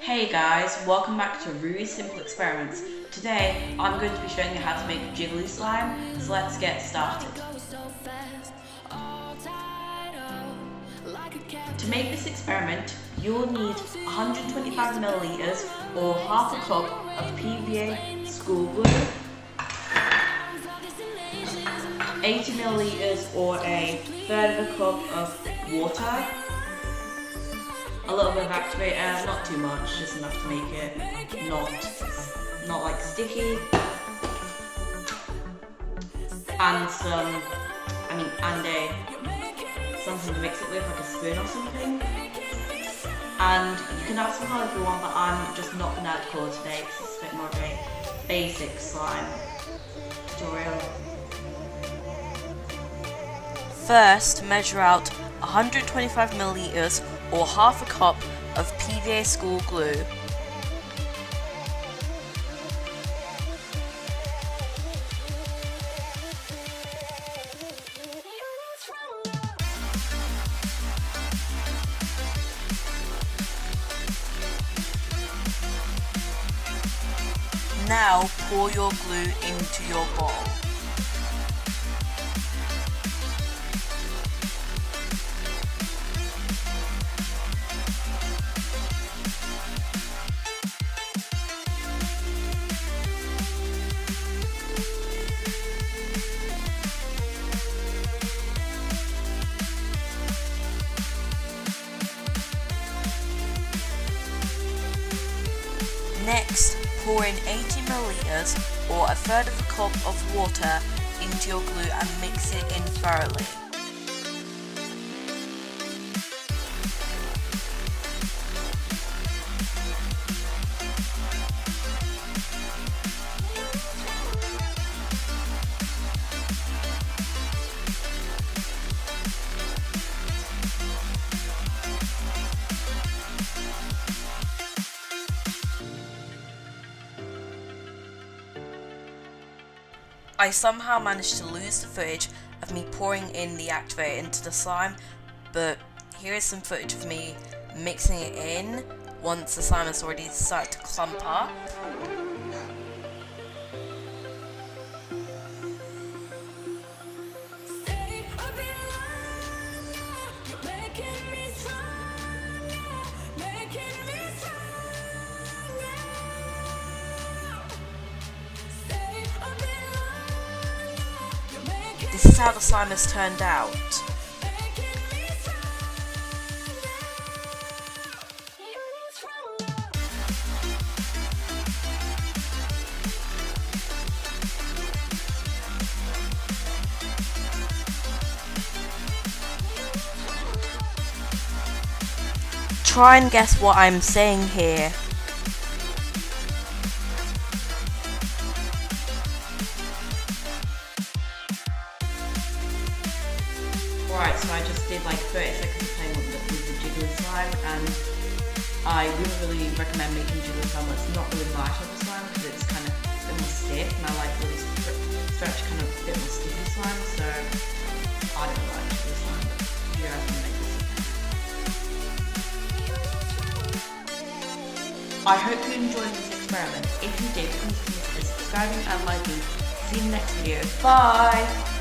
Hey guys, welcome back to Ruby's Simple Experiments. Today I'm going to be showing you how to make jiggly slime, so let's get started. To make this experiment, you'll need 125 milliliters or half a cup of PVA school glue, 80 milliliters or a third of a cup of water, a little bit of activator, not too much, just enough to make it not like sticky, and something to mix it with, like a spoon or something. And you can add some colour if you want, but I'm just not going to add colour today because it's a bit more of a basic slime tutorial. First, measure out 125 milliliters or half a cup of PVA school glue. Now pour your glue into your bowl. Next, pour in 80 milliliters or a third of a cup of water into your glue and mix it in thoroughly. I somehow managed to lose the footage of me pouring in the activator into the slime, but here is some footage of me mixing it in once the slime has already started to clump up. This is how the slime has turned out. Try and guess what I'm saying here. Alright, so I just did like 30 seconds of playing with the jiggly slime, and I wouldn't really recommend making jiggly slime that's not really my type of slime because it's kind of a bit more stiff, and I like really stretch kind of a bit more sticky slime, so I don't really like jiggly slime, but you guys can make this. I hope you enjoyed this experiment. If you did, please consider subscribing and liking. See you in the next video. Bye!